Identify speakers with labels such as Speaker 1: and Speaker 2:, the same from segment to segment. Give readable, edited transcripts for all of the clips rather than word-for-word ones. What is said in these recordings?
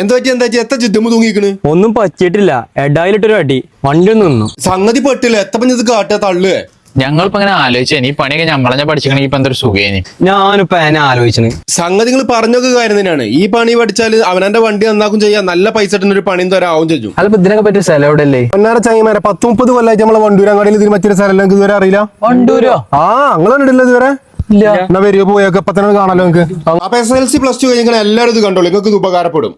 Speaker 1: എന്താ എത്ര ജിദ്ദമ്മ തൂങ്ങിക്കണ്?
Speaker 2: ഒന്നും പറ്റിയിട്ടില്ല. എടായിലിട്ടൊരു അടി വണ്ടി നിന്നു.
Speaker 1: സംഗതി പെട്ടില്ല. എത്ര ഇത് കാട്ടാ തള്ളുവേ.
Speaker 3: ഞങ്ങളിപ്പോ ഇങ്ങനെ ആലോചിച്ചു ഈ പണിയൊക്കെ ഞമ്മളഞ്ഞ പഠിച്ചിക്കണെങ്കിൽ ഇപ്പൊ എന്തൊരു സുഖേനി.
Speaker 2: ഞാനിപ്പോ എന്നെ ആലോചിച്ചു.
Speaker 1: സംഗതികൾ പറഞ്ഞൊക്കെ കാര്യം തന്നെയാണ്. ഈ പണി പഠിച്ചാൽ അവനെ വണ്ടി നന്നാക്കും ചെയ്യാം, നല്ല പൈസ ഒരു പണിയും തരാവും ചെയ്യും.
Speaker 2: അതിപ്പോ ഇതിനൊക്കെ പറ്റിയ സ്ഥലം എവിടെ അല്ലേ?
Speaker 1: പൊന്നാര ചങ്ങന്മാരെ 10-30 കൊല്ലമായിട്ട് നമ്മളെ വണ്ടൂരങ്ങാടിയിൽ ഇതിന് മറ്റൊരു സ്ഥലം നിങ്ങൾക്ക് ഇതുവരെ അറിയില്ല.
Speaker 2: വണ്ടൂരോ?
Speaker 1: ആ നിങ്ങൾ കണ്ടിട്ടില്ല ഇതുവരെ?
Speaker 2: ഇല്ല.
Speaker 1: എന്നാ വരിക പോയൊക്കെ ഇപ്പൊ തന്നെ കാണാലോ നിങ്ങൾക്ക്. അപ്പൊ SSLC +2 കഴിഞ്ഞാൽ എല്ലാവരും ഇത് കണ്ടോളൂ, നിങ്ങൾക്ക് ഇത് ഉപകാരപ്പെടും.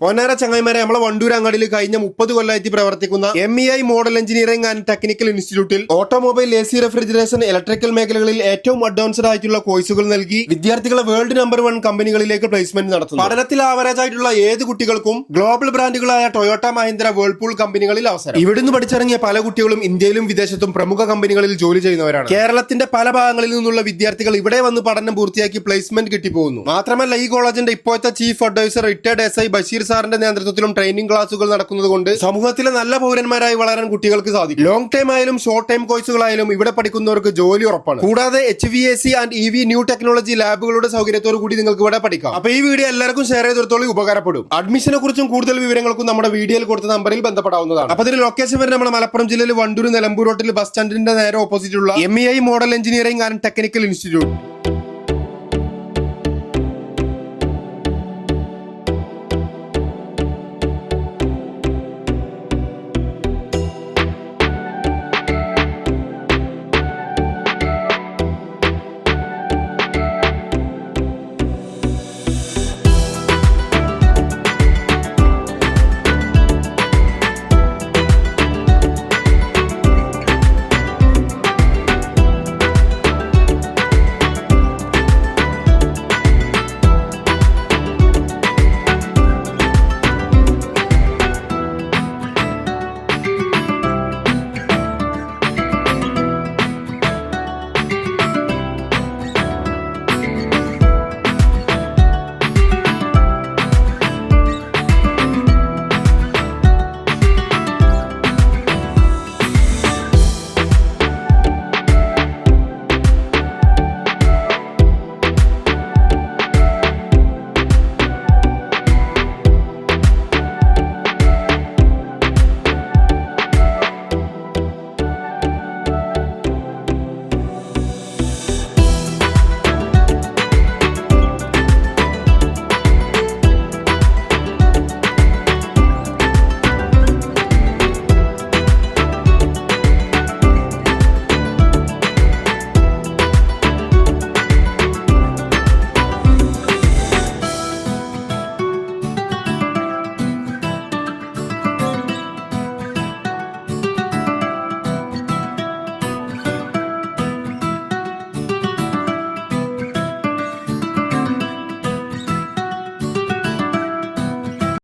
Speaker 1: പൊന്നാര ചങ്ങായിമാരെ, നമ്മളെ വണ്ടൂരങ്ങാടിയിൽ കഴിഞ്ഞ 30 കൊല്ലമായിട്ട് പ്രവർത്തിക്കുന്ന MEI model engineering and technical ഇൻസ്റ്റിറ്റ്യൂട്ടിൽ ഓട്ടോമൊബൈൽ, AC, റെഫ്രിജറേഷൻ, ഇലക്ട്രിക്കൽ മേഖലകളിൽ ഏറ്റവും അഡ്വാൻസ്ഡ് ആയിട്ടുള്ള കോഴ്സുകൾ നൽകി വിദ്യാർത്ഥികളെ വേൾഡ് നമ്പർ 1 കമ്പനികളിലേക്ക് പ്ലേസ്മെന്റ് നടത്തുന്നു. പഠനത്തിൽ ആവറേജ് ആയിട്ടുള്ള ഏത് കുട്ടികൾക്കും ഗ്ലോബൽ ബ്രാൻഡുകളായ ടൊയോട്ട, മഹീന്ദ്ര, വേൾപൂൾ കമ്പനികളിൽ അവസരം. ഇവിടുന്ന് പഠിച്ചിറങ്ങിയ പല കുട്ടികളും ഇന്ത്യയിലും വിദേശത്തും പ്രമുഖ കമ്പനികളിൽ ജോലി ചെയ്യുന്നവരാണ്. കേരളത്തിന്റെ പല ഭാഗങ്ങളിൽ നിന്നുള്ള വിദ്യാർത്ഥികൾ ഇവിടെ വന്ന് പഠനം പൂർത്തിയാക്കി പ്ലേസ്മെന്റ് കിട്ടിപ്പോകുന്നു. മാത്രമല്ല ഈ കോളേജിന്റെ ഇപ്പോഴത്തെ chief adviser retired SI Basheer സാറിന്റെ നേതൃത്വത്തിലും ട്രെയിനിങ് ക്ലാസുകൾ നടക്കുന്നത് കൊണ്ട് സമൂഹത്തിലെ നല്ല പൗരന്മാരായി വളരാൻ കുട്ടികൾക്ക് സാധിക്കും. ലോങ് ടൈം ആയാലും ഷോർട്ട് ടൈം കോഴ്സുകളായാലും ഇവിടെ പഠിക്കുന്നവർക്ക് ജോലി ഉറപ്പാണ്. കൂടാതെ HVAC and EV new technology ലാബുകളുടെ സൗകര്യത്തോടു കൂടി നിങ്ങൾക്ക് ഇവിടെ പഠിക്കാം. അപ്പൊ ഈ വീഡിയോ എല്ലാവർക്കും ഷെയർ ചെയ്തെടുത്തോളം ഉപകാരപ്പെടും. അഡ്മിഷനെ കുറിച്ചും കൂടുതൽ വിവരങ്ങൾക്കും നമ്മുടെ വീഡിയോയിൽ കൊടുത്ത നമ്പറിൽ ബന്ധപ്പെടാവുന്നതാണ്. അപ്പൊ ഇതിന്റെ ലൊക്കേഷൻ വരെ നമ്മുടെ മലപ്പുറം ജില്ലയിൽ വണ്ടൂർ നിലമ്പൂർ റോട്ടിൽ ബസ് സ്റ്റാൻഡിന്റെ നേരെ ഓപ്പോസിറ്റുള്ള MEI model engineering and technical institute.